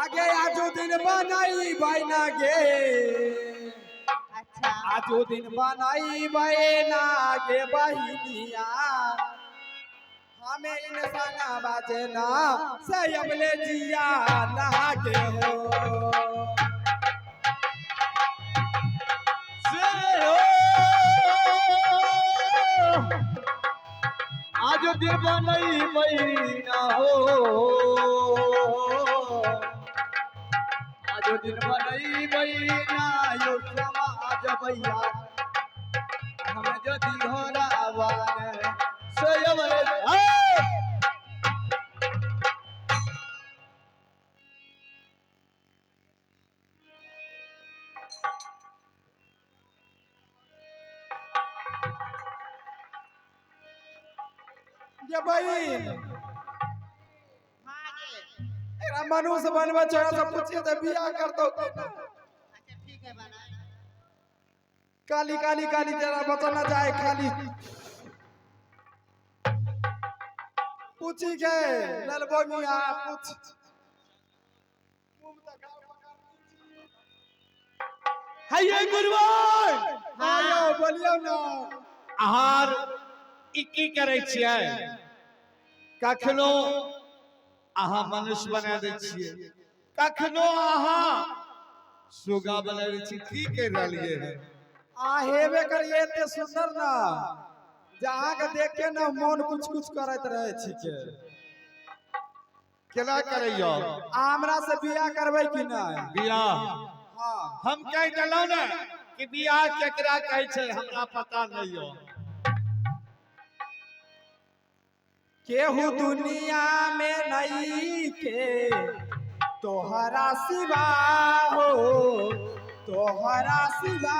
आगे आजो दिन बनाई बना गे अच्छा आजो दिन बनाई बना गे बहिनिया हमें इंसाना बाजना सयबले जिया लागे हो आज दिन बनई महीना हो आज दिन बनई महीना यो समाज भैया हम जदि घोरावान सोयवले ये बहन हाँ गे एरा मनुष्य बनवा छोड़ा सब पूछिए तो बियाह कर दो अच्छा ठीक है बना काली काली काली तेरा बता ना जाए खाली पूछी के ललबो मिया पूछ हाय गुरुवार हाँ बोलियो ना आहार की करे छियै कखनो आहा मनुष्य बना दै छियै कखनो आहा सुगा बना दै छी की कर रहलिए है आ हेबे करिए इतने सुंदर ना जहाँ के देख के ना मन कुछ कुछ करत रहे छिके केना करैयो हमरा से बियाह करबै कि ना बियाह हाँ हम कह देलौ ना कि बियाह केकरा कहै छै हमरा पता नहीं हो केहू दुनिया में नहीं के तोहरा सिवा हो तोहरा सिवा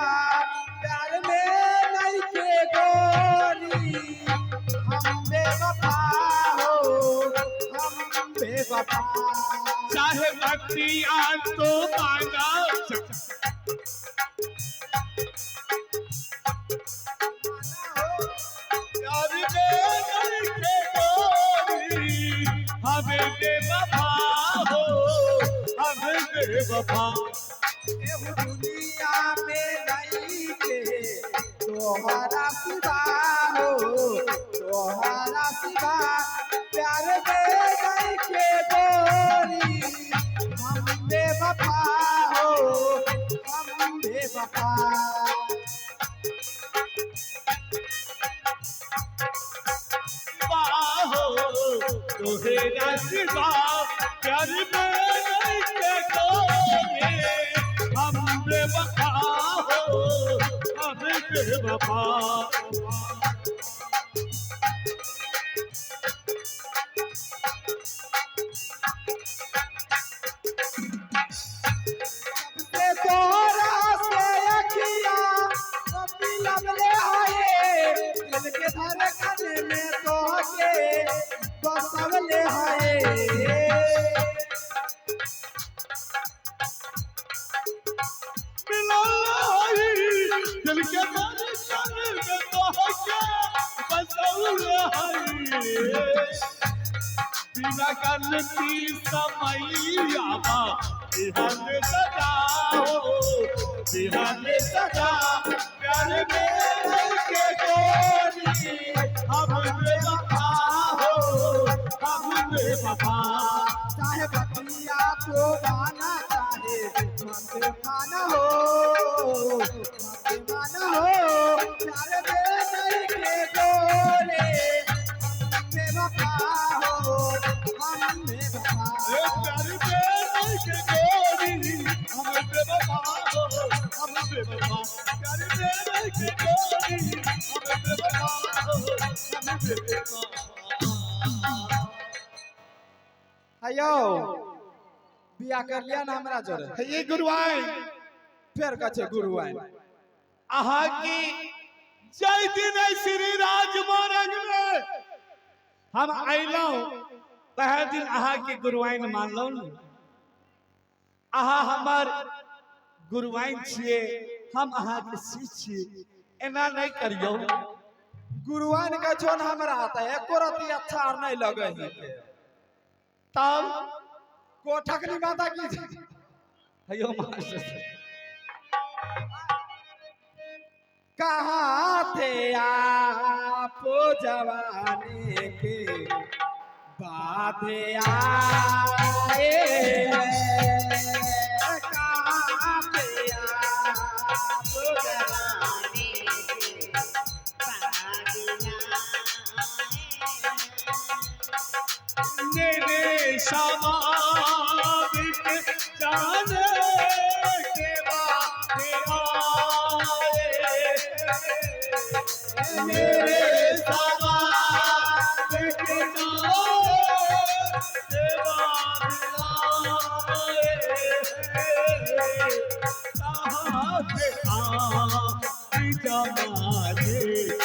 प्यार में नहीं के गोरी हम बेवफा हो हम बेवफा चाहे भक्ति आन तो मांगा प्यार में नहीं के गोरी हमें बेवफा हो हमें बेवफा केहू दुनिया में नहीं के तोहरा सिवा हो तोहरा सिवा प्यार में नहीं के गोरी हम बेवफा हो हम बेवफा हो तोहेरा सिवा प्यार में नहीं के गोरी हम बेवफा हो हम बेवफा से तोहरा से अखिया कभी लबले आए दिल के धड़कन में तोहके बसवले आए दिल के धड़कन में तोहके बसौल बिना करती समैयावा बिहान सदा हो बिहान सदा प्यार में के गोरी हम बेवफा हो हम बेवफा चाहे बतिया तो गाना चाहे मत माना हो मत माना हो प्यार में नहीं के गोरे हम बेवफा हो हम बेवफा प्यार में के गोरी हम बेवफा हो हम बेवफा प्यार में के गोरी हम बेवफा हो हम बेवफा हेयो बिया कर लिया ना हमरा जोरे ये गुरुआइन फेर कछे गुरुआइन आहा की जय दिन श्री राज मार्ग में हम आइलौ तहे दिन आहा के गुरुआइन मानलौ न आहा हमर गुरुआइन छिए हम आहा के शिष्य एना नहीं करियो गुरुआइन का जोन हमरा आता है एको रती अच्छा और नहीं लगे है तब कोठकनी माता की अयो मास्टर कहाँ थे आप जवानी के बाधे आए कहाँ थे आप जवानी मेरे स्वाभाविक जाने के बाद आए मेरे स्वाभाविक जाने के बाद आए कहाँ से आप जमाने के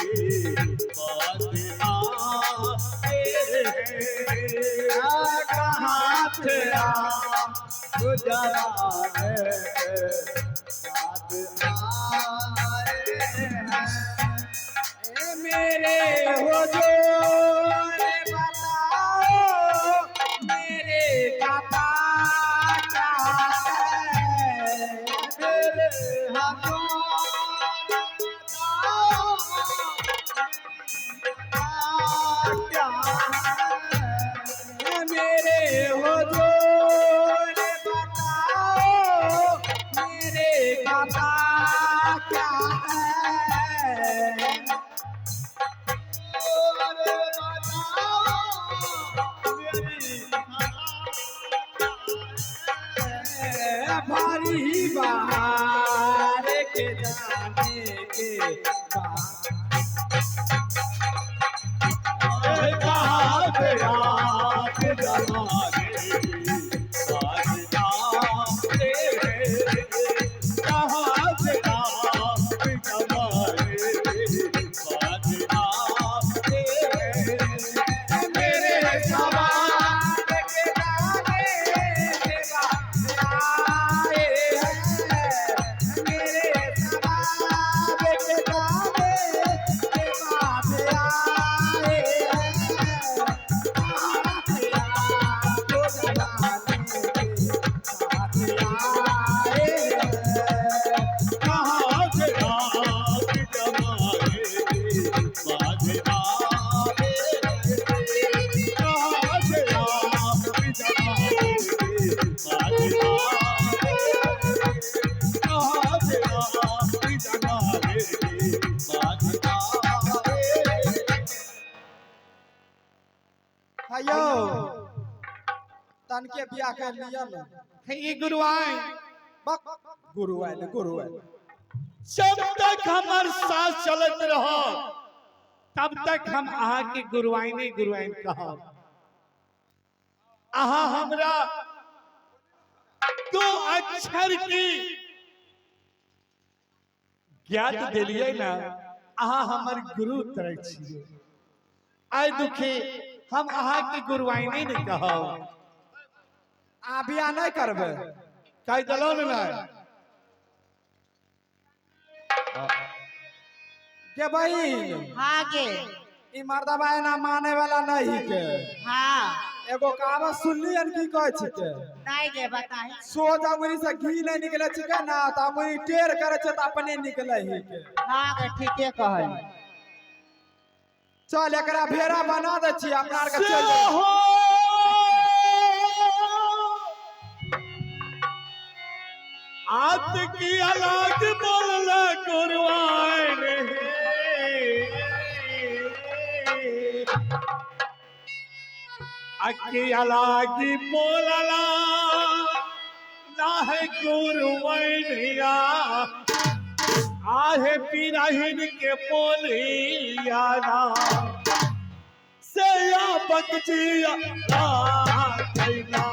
बाद कहाँ थे आप जवानी के बाद आए हैं मेरे हो जो बताओ मेरे पापा क्या है मेरे हाथों क्या है मेरे हो जो बताओ मेरे पापा क्या है भारी बाहर के जाने के बाद कहाँ से आप जमाने कहाँ से आप जमाने मेरे सवाल के जाने के बाद आए हैं मेरे सवाल के जाने के बाद आए हैं आपको जमाने के साथ आए हैं कहाँ से आप जमाने बाद आए कहाँ से आप जमाने बाद कहाँ से आप जमाने बाद हेयो तन के बियाह कर लिया ना ये गुरुआइन बक गुरु आए जब तक हमार साथ चलत रहो तब तक हम अहाँ के गुरुआइन कहब अहाँ हमरा दो अक्षर की ज्ञात दिलिए ना अहाँ हमर गुरु तरह छियै आइ दुखी हम अहाँ के गुरुआइन नहीं कहब आ बियाह नहीं करबे कह दलो ना के बहिन हाँ गे ई मर्दबा ना माने वाला नहीं के हाँ एगो कहावत सुनली हन की कहै छिके नहीं गे बताही सोच अंगुरी से घी नहीं निकले छिके ना त अंगुरी टेढ़ करे छ त अपने निकले ही के हाँ गे ठीके कहल चल एकरा भेड़ा बना दे छी अपना आर के चल से जाई। हो आत की अलग बोलला गुरुआइन अकी अलग बोलला ना है गुरुआइनिया आहे पिराहिन के बोलिया ना से या बकचिया ला कैला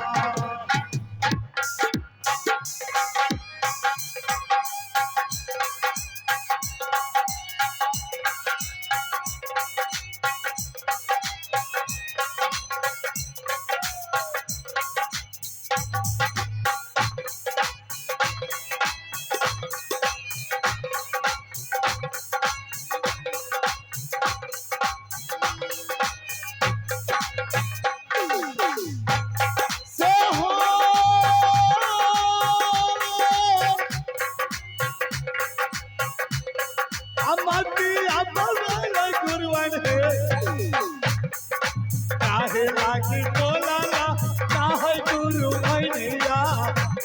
है गुरु मैया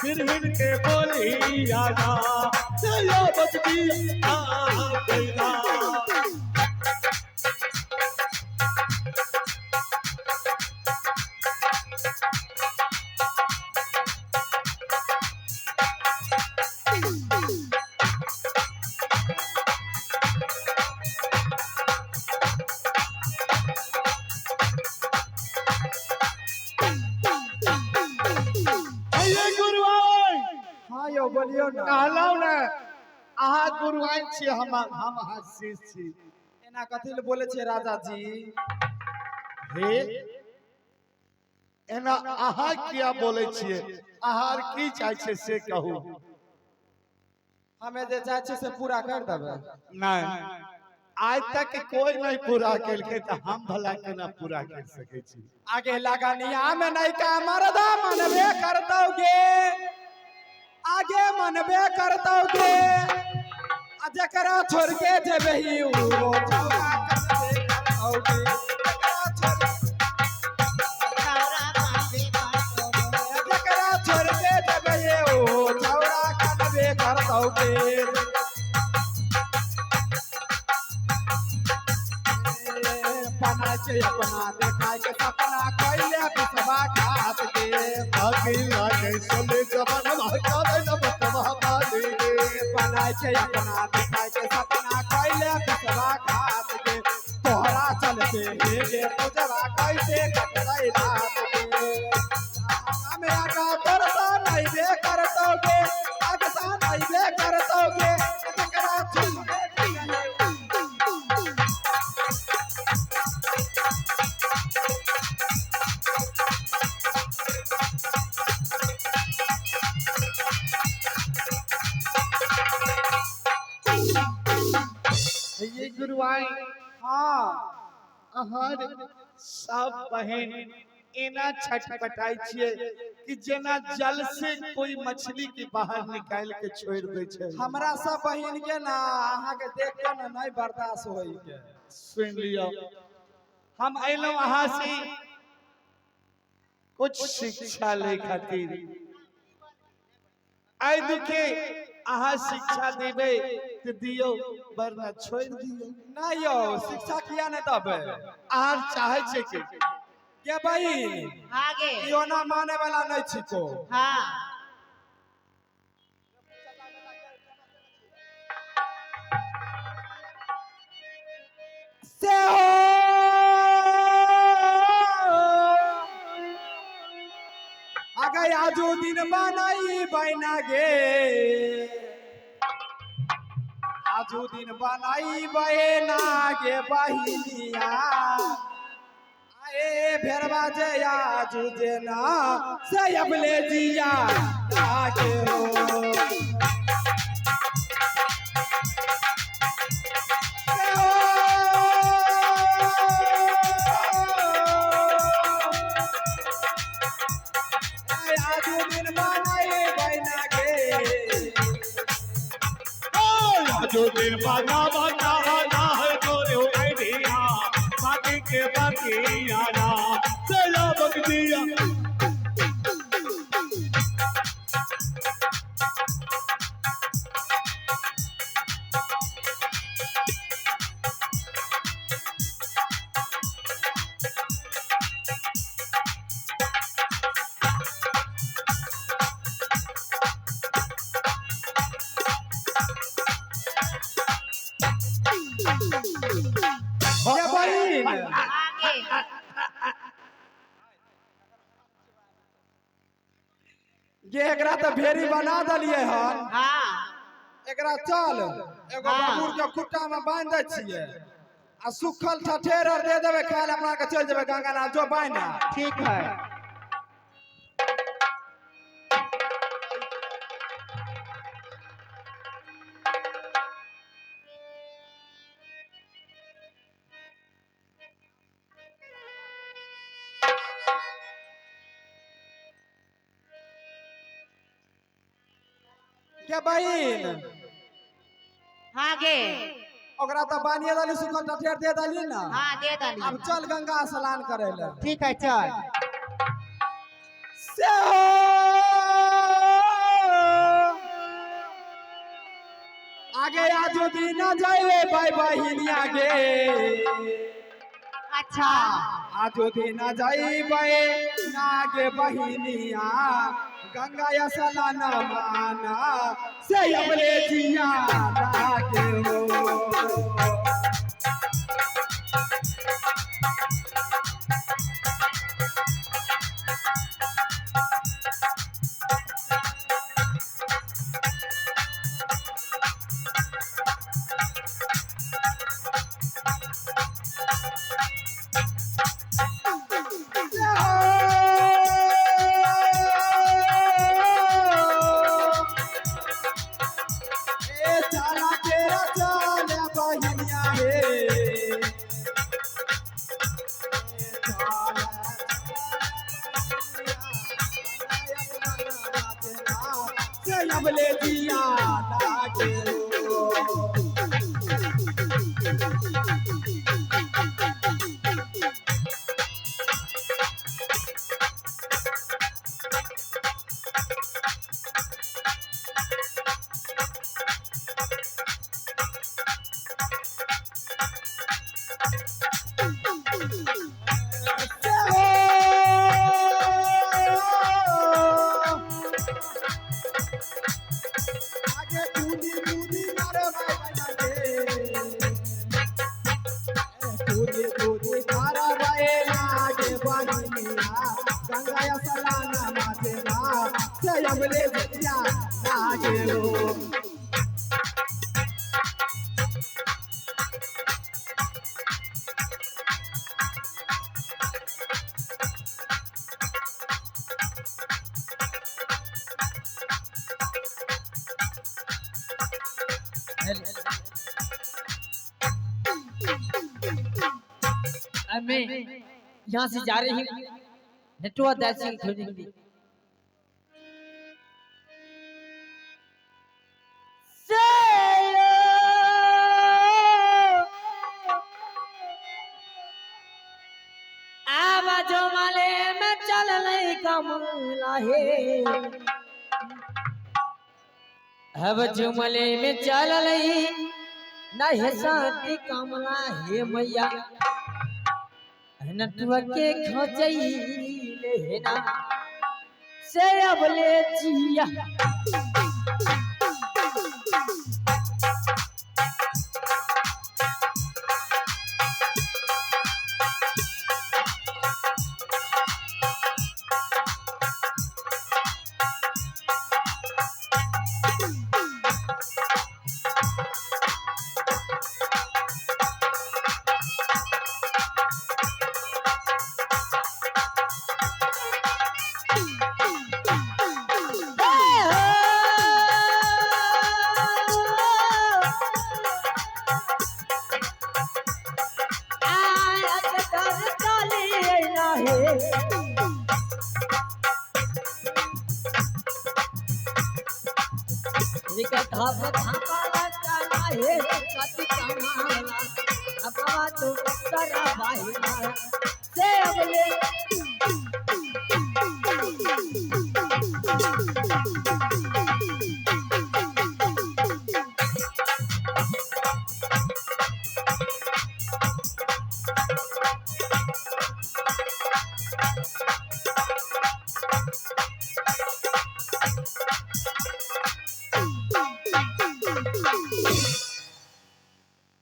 फिर के बोलिया ना चलो बजदिया गैला हाँ यो बोलियो ना कहलौ ने अहाँ गुरुआइन छी हम अहाँ शिष्य छी एना कथि ले बोले छे राजा जी हे एना अहाँ किया बोले छिए अहाँ की चाहे छे से कहू हमें जे चाहे छे से पूरा कर देबे नहीं आज तक कोई नहीं पूरा केलके तो हम भला केना पूरा कर सके छी आगे लगानिया में नहीं का मरदा मनबे करतोगे आगे मनबे करतोगे आ जकरा छोड़ के जेबे ही वो चौरा करते करतोगे जकरा छोड़ के जेबे ही वो चौरा करबे करतोगे पना के अपना देखाय के सपना कइले बिसवा खात के अकेला कैसे ले जबन महका न बतवा पाले पना के अपना देखाय के सपना कइले बिसवा खात के तोहरा चलते हेगे पुजवा कैसे कटई रात के हमें आका करता नहीं बे करतोगे आगसा नहीं बे करतोगे जकरा छुल ये गुरुआइन हाँ अहार सब बहन एना छटपटाई छिए कि जेना जल से कोई मछली के बाहर निकाल के छोड़ दे छे हमरा सब बहिन के ना अहाँ के देख के ना नहीं बर्दाश्त होई के सुन लियो हम अइलो अहाँ से कुछ शिक्षा ले खातिर आई दुखे अहाँ शिक्षा देबे तो दियो वरना छोड़ दियो नहीं यो शिक्षा किया नहीं तबे आर चाहे छे के बहिन आगे यो ना माने वाला नहीं छिको हाँ से हो आगे आजू दिन बनाई बना गे आजू दिन बनाई बना गे बहिनिया आए भेरवा जे आजू जेना से अबले जिया आगे हो जो दिन बाजा बाजा ना है तोरे आइडिया बाकी के बाकी आना चलो बगदिया ये बहिन आगे ये एकरा तो भेरी बना दलिए हन हाँ एकरा चल एगो हाँ। बबूर के खुट्टा में बांध दे छिए आ सुखल ठठेर और दे देबे खाए ला अपना के चल जेबे गंगा नहा जो बांधा ठीक है के बहिन आगे ओकरा तो बानिए दली सुखल ठठेर दे दली ना हाँ दे अब दली चल गंगा स्नान करे ले ठीक है चल से हो आगे आज दिन जाए भाई बहिनी आगे अच्छा आज दिन जाई भाई नागे बहिनिया गंगा या सलाना माना से अपने जिया लागे हो अबले जिया लागे हो गंगा सलाना माथे से अबले जिया लागे हो मैं यहाँ से जा रही हूँ नेटवा दासी खोजने के लिए आवाजो माले में चल नहीं कमला है अब जुमले में चल नहीं नहीं शांति कमला है मैया नटुआ के खोजैले है ना से अबले जिया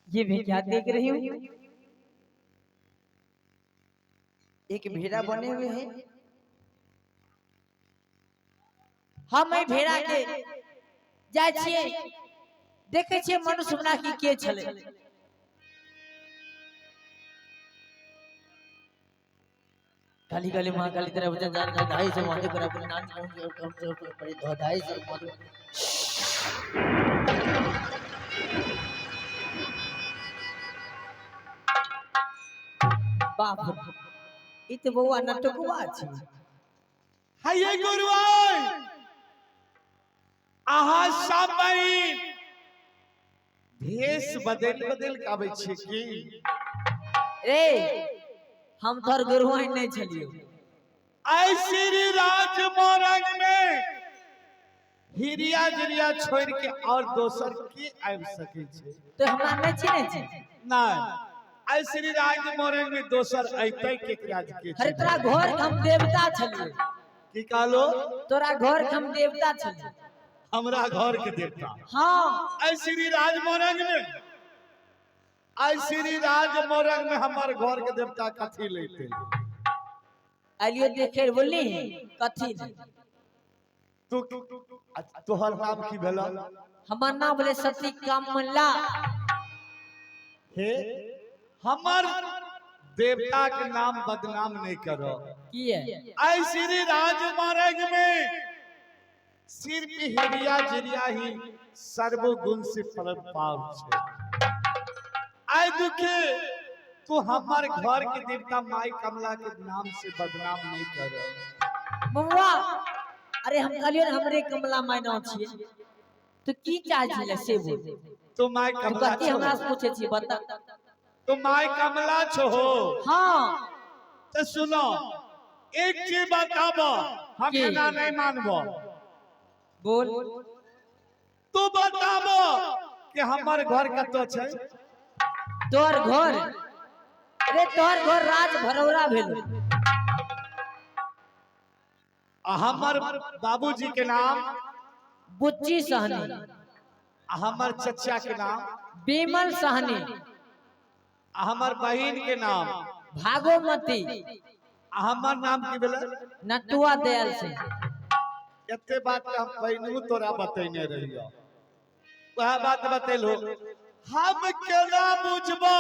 ये भी क्या देख रही हूँ एक भेड़ा बने हुए हैं हम भेड़ा के जाय छियै देखे छियै मनुष्य बना के छले काली काली मां काली तरह वचन जान का ढाई से माथे पर अपने नाम पड़े ढाई से बाप इत बउआ नटकुआ छी हाय गुरुआई आहा साबई भेष बदल बदल के आबै छी की रे हम तोर गुरुआई नहीं छलियो आई श्री राज राज मोरंग में हिरिया जरिया छोड़ के और दोसर के आबि सके छे? तो हमरा नहीं चिन्हे छी। नहीं, आई श्री राज मोरंग में दोसर अइतै के राज के अरे तोरा घर के हम देवता छलिए। की कहलो? तोरा घर के हम देवता छलिए। हमरा घर के देवता? हाँ आई श्री राज मोरंग में, आई श्री राज मोरंग में हमार घर के देवता कथी लेते? आलियो देखे बोली कथी नहीं। तू तोहर नाम की भेला? हमार नाम बोले सती कामला। हे हमार देवता के नाम बदनाम नहीं करो। की है? आई श्री राज मोरंग में सिर्फ हिरिया जिरिया ही सर्वगुण से परपाव छे। आई दुखे तू हमार घर के देवता माई कमला के नाम से बदनाम नहीं करो। बउआ अरे हम कहलियो हमरे कमला माय नाम छिए। तो की चाह छी से बोल। तू माई तू कमला कथी छो? हमरा से पूछे छी बता। तू माई कमला छो? हाँ तो सुनो एक चीज बताबो, हम की? ना नहीं मानबो। बोल। तू बताबो कि हमार घर कतो छे? तोर घर? अरे तोर घर राज भरौरा भेल। हमार बाबूजी के नाम? बुच्ची सहनी। हमार चचा के नाम? बीमल सहनी। हमार बहन के नाम? भागोमती। हमार नाम की भेल? नटुआ दयाल सिंह। एते बात हम पहिनू तोरा बतैने रहियो, वह बात बतेलो। हम केना बुझबो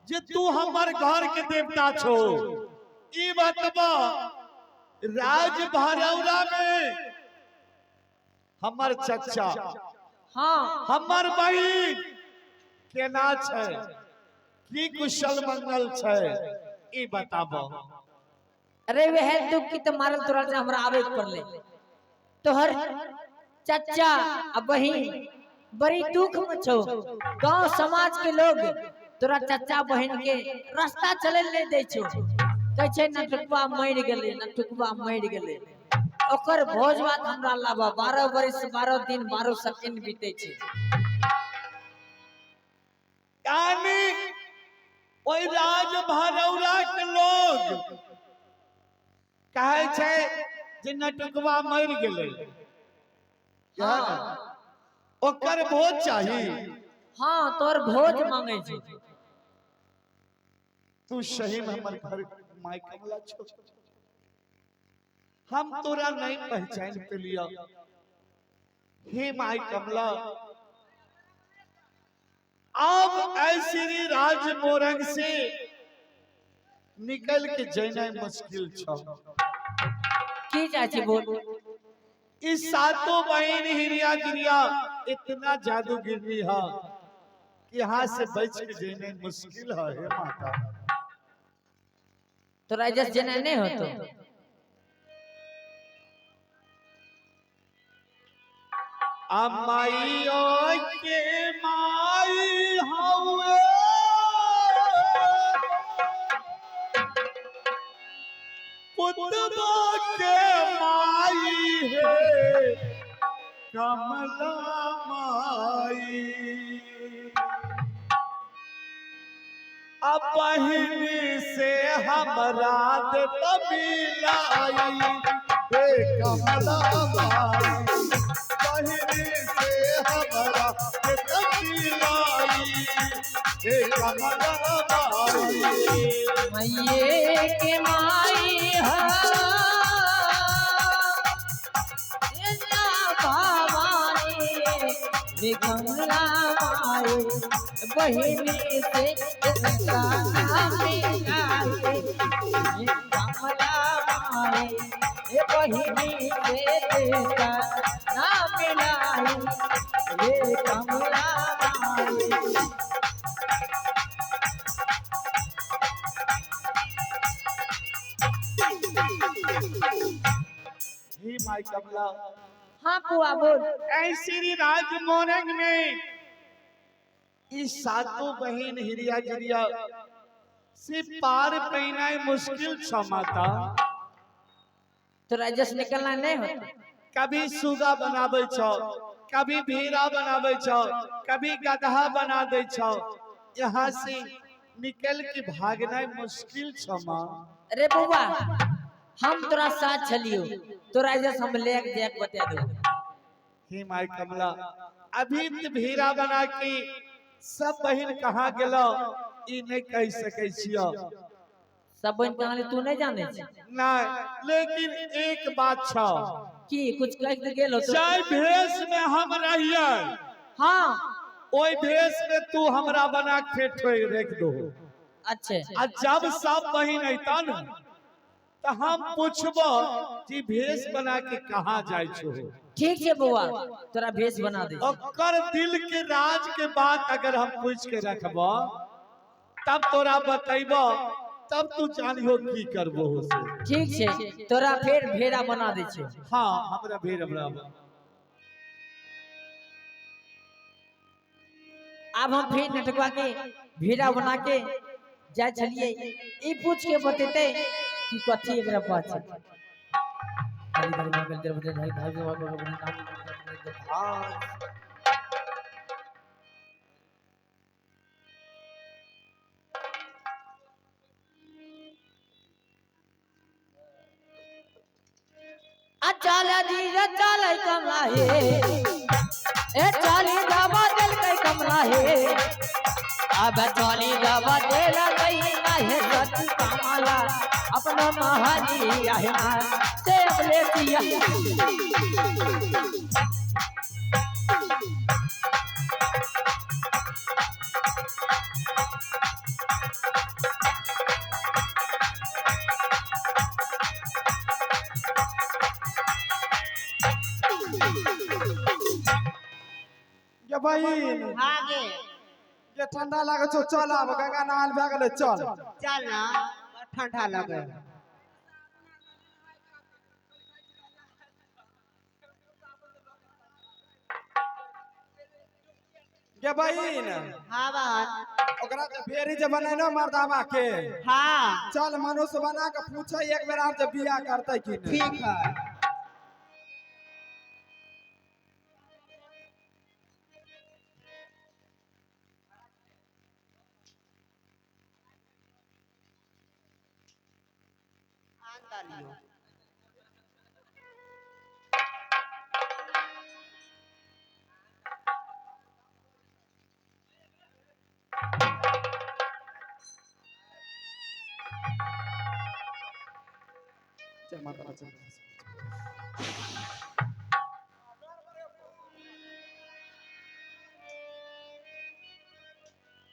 जे तू हमार घर के देवता छो? ई बतबो राज भरौरा में हमार चचा, हाँ हमार बहन केना छे, की कुशल मंगल छे, ई बताबो। अरे वह दुख की तो मारल तोरा से हमरा आवे पड़ले। तोहर चचा आ बहिन बड़ी दुख में छो। गांव समाज के लोग तोरा चचा बहन के रास्ता चले ले दे छो। कह छे नटुकवा मर गेले, नटुकवा मर गेले। ओकर भोज भात हमरा लाबा 12 वर्ष 12 दिन 12 सेकंड बीते छे। यानी ओई राज भरौरा के लोग कहे छे जे नटुकवा मर गेले, हाँ ओकर भोज चाहिए। हाँ तोर भोज मांगे छे। तू सही में हमर घर माई कमला छो? हम तोरा नहीं पहचान पे लिया। हे माई कमला, अब ऐसी राज मोरंग से निकल के जाना मुश्किल छो। की चाची बोल। इस सातों बहन हिरिया गिरिया इतना जादूगिरी है कि यहाँ से बच के जाना मुश्किल है। हे माता, तोरा जस जना नहीं हो तो अमाइयों के माई हवे पुतबा के माई है कमला माई। अब बहिनी से हमरा दे तबिलाई हे कमला माई। बहिनी से हमरा दे तबिलाई हे कमला माई। मैये के माई हा भवानी रे कमला माई। बहिनी से कमला माई ये बहिनी से देता ना मिलाई ये कमला माई। ही माई कमला, हाँ पुआ बोल। ऐसी राज मोरंग में इस सातों बहन हिरिया गिरिया से पार पैना मुश्किल छ माता। तोरा जस निकलना नहीं होता। कभी सुगा बनाबै छौ, कभी भीरा बनाबै छौ, कभी गधा बना दै छौ। यहाँ से निकल के भागना मुश्किल छौ माँ। अरे बउआ हम तोरा साथ चलियो, तोरा जस हम लेक जाक बता दो। हे माई कमला, अभी तो भीरा बना के सब बहन कहाँ गेलो ई नहीं कह सकै छियो। सब बहन कहानी तू नहीं जाने छी? नहीं, लेकिन एक बात छौ की कुछ कह के गेलो तो? चाय भेष में हम रहिए, हाँ ओई भेष में तू हमरा बना के ठोई रख दो। अच्छे आ जब सब बहन अइता न तो हम पूछबो कि भेष बना के कहाँ जाय छो। ठीक है बउआ, तोरा भेष बना दे। ओकर दिल के राज के बात अगर हम पूछ के रखबो तब तोरा बतैबो, तब तू जानियो की करबो से। ठीक है तोरा फिर भेड़ा बना दे छे। हाँ हमरा भेड़ हमरा। अब हम फिर नटकवा के भेड़ा बना के जाय चलिए, ई पूछ के बतेते कि कथी एकरा पास है। चल जी चल कमला हे, ए चली दबा दिल के कमला हे, अब चली दबा दिल के हे सच कमला अपना महानी आहे ना से अबले सिया। ये बहिन आगे ये ठंडा लागे छो, चल आब गंगा नहाल भए गेलै, चल। चल ना, ठंडा लगे। ये बहिन हाँ बहन, ओकरा जे भेड़ी जे बनै न मर्दावा के, हाँ चल मनुष्य बना के पूछे एक बेर आप जे बियाह करतै कि नहीं। ठीक है। लियो। जय माता दी।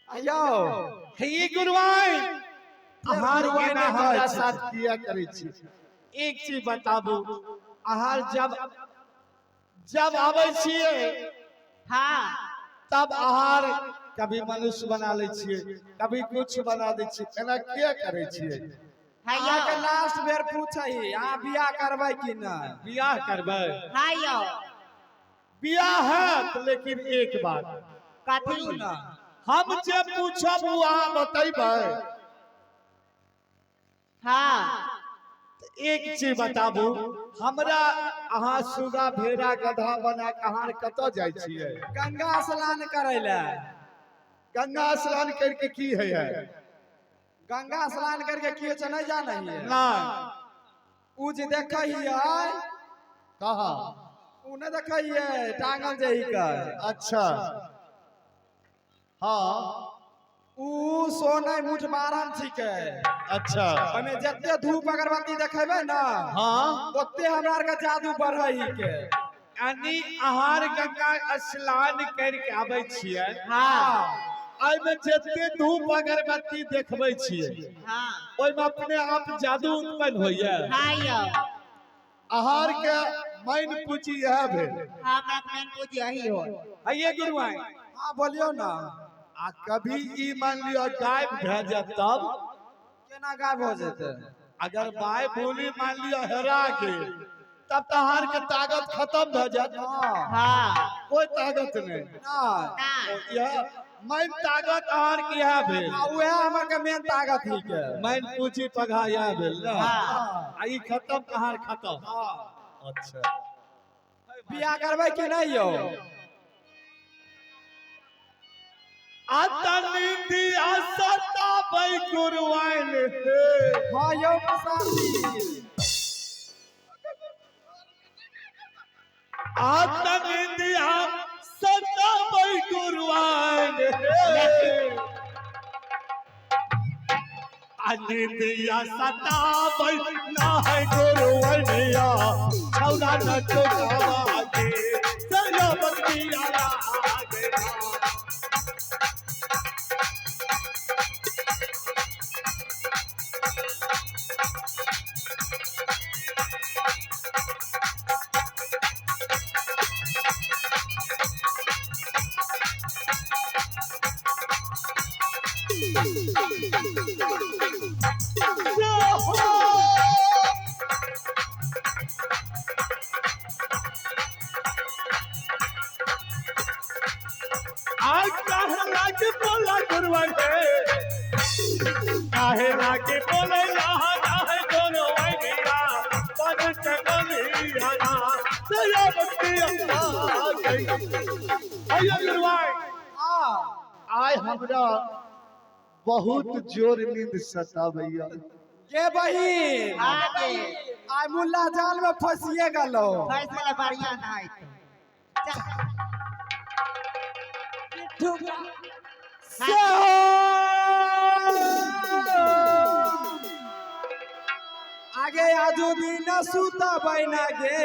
आयो हे गुरुवाइन आहार गुरुवाइन केना हमरा छै। साथ किया करै छी। एक चीज बताबू, आहार जब आबै छिए हाँ तब आहार कभी मनुष्य बना ले छिए, कभी कुछ बना दे छिए, एना किया करे छिए। अहाँ के लास्ट बेर पूछै अहाँ बियाह करबै कि नहीं। बियाह करबै, हाँ यो बियाह है लेकिन एक बात कथी ना हम जे पूछब वो अहाँ बतैबै। हाँ एक चीज बताबू, हमरा अहाँ सुगा भेड़ा गधा बना के अहाँ कतऽ जाइ छिए। गंगा स्नान करै ले। गंगा स्नान करके की है? गंगा स्नान करके किए छ नहीं जानै हियै। ना उ जे देखै हियै, कहा उ नहीं देखै हियै टांगल जे हिकै। अच्छा हाँ उ सोनै मुठ मारन छिकै। अच्छा ओमे जत्ते धूप अगरबत्ती देखेबै ना, हाँ, ओत्ते हमरा आर के जादू बढ़ै हिकै। यानी आहार गंगा स्नान करके आबै छिए, हाँ एहिमे जते धूप अगरबत्ती देखबै छिए हाँ ओहिमे अपने आप जादू उत्पन्न होइए। हाँ यो आहार के मेन पूंजी यह भेल। हाँ मैं मेन पूछ यही हो। आइए गुरुआइन, हाँ बोलियो ना। आ कभी ई मान लियो गायब भए जाए तब केना गायब हो जेतै। अगर बाय बोली मान लियो हेरा गेल तब तो आहार के ताकत खत्म भए जाए। हाँ हाँ कोई ताकत नहीं। ना ना यह मैं ताकत आहार किया भेल वह हमर के मेन ताकत ही के मैं पूछी पघा या भेल ना हाँ। आई खत्म आहार खत्म अच्छा बियाह करबै कि नहीं यो आतनी दिया सता भाई गुरुआइन हे हां यो मसाली आतनी दिया सता भाई गुरुआइन हे दिया सता भाई ना है गुरुआइनिया छौरा न चुकावा के चलो बतिया लागे आज काहे लागे बोला गुरुवन है काहे लागे बोले यहाँ काहे दोनों आइडिया पद के बलिया ना तेरा बतिया गई आइए गुरुवन आय हमरा बहुत जोर नींद सतावैया के बहिन आगे आय मुल्ला जाल में फंसिए गलो फैसला बढ़िया ना है आगे आजू दिन सुता बैना गे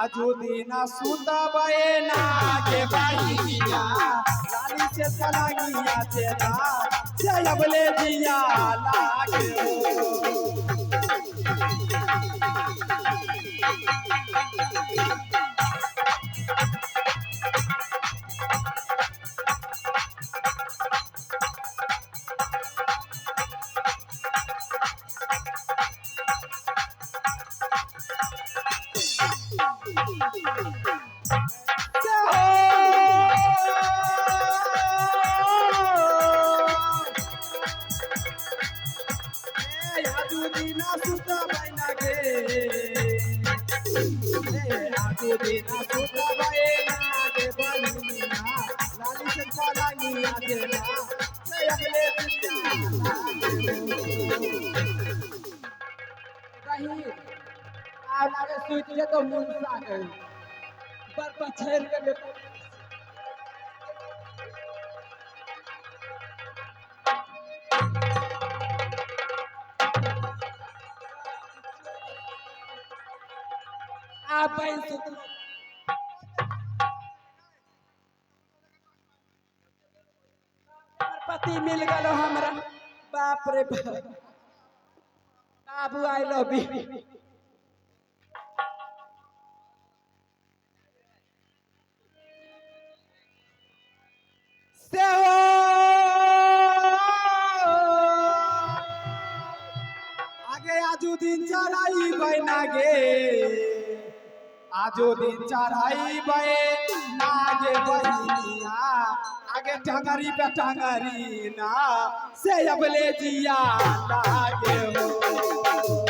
आजू दिन सुता बैना गे बहिनिया लाली से तलागिया तेरा से अबले दिया लागे तो मुंसा गई पर पछेर के आप पति मिल गलो हमरा बाप रे बाबू आई लव यू आगे आजू दिन चढ़ाई बना गे आजो दिन चढ़ाई बना गे बहिनिया आगे टंगरी पे टंगरी ना से अबले जिया लागे हो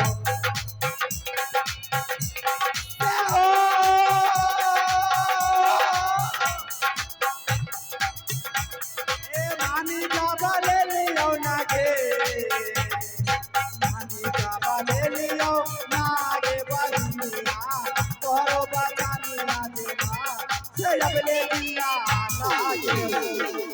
Say, I believe in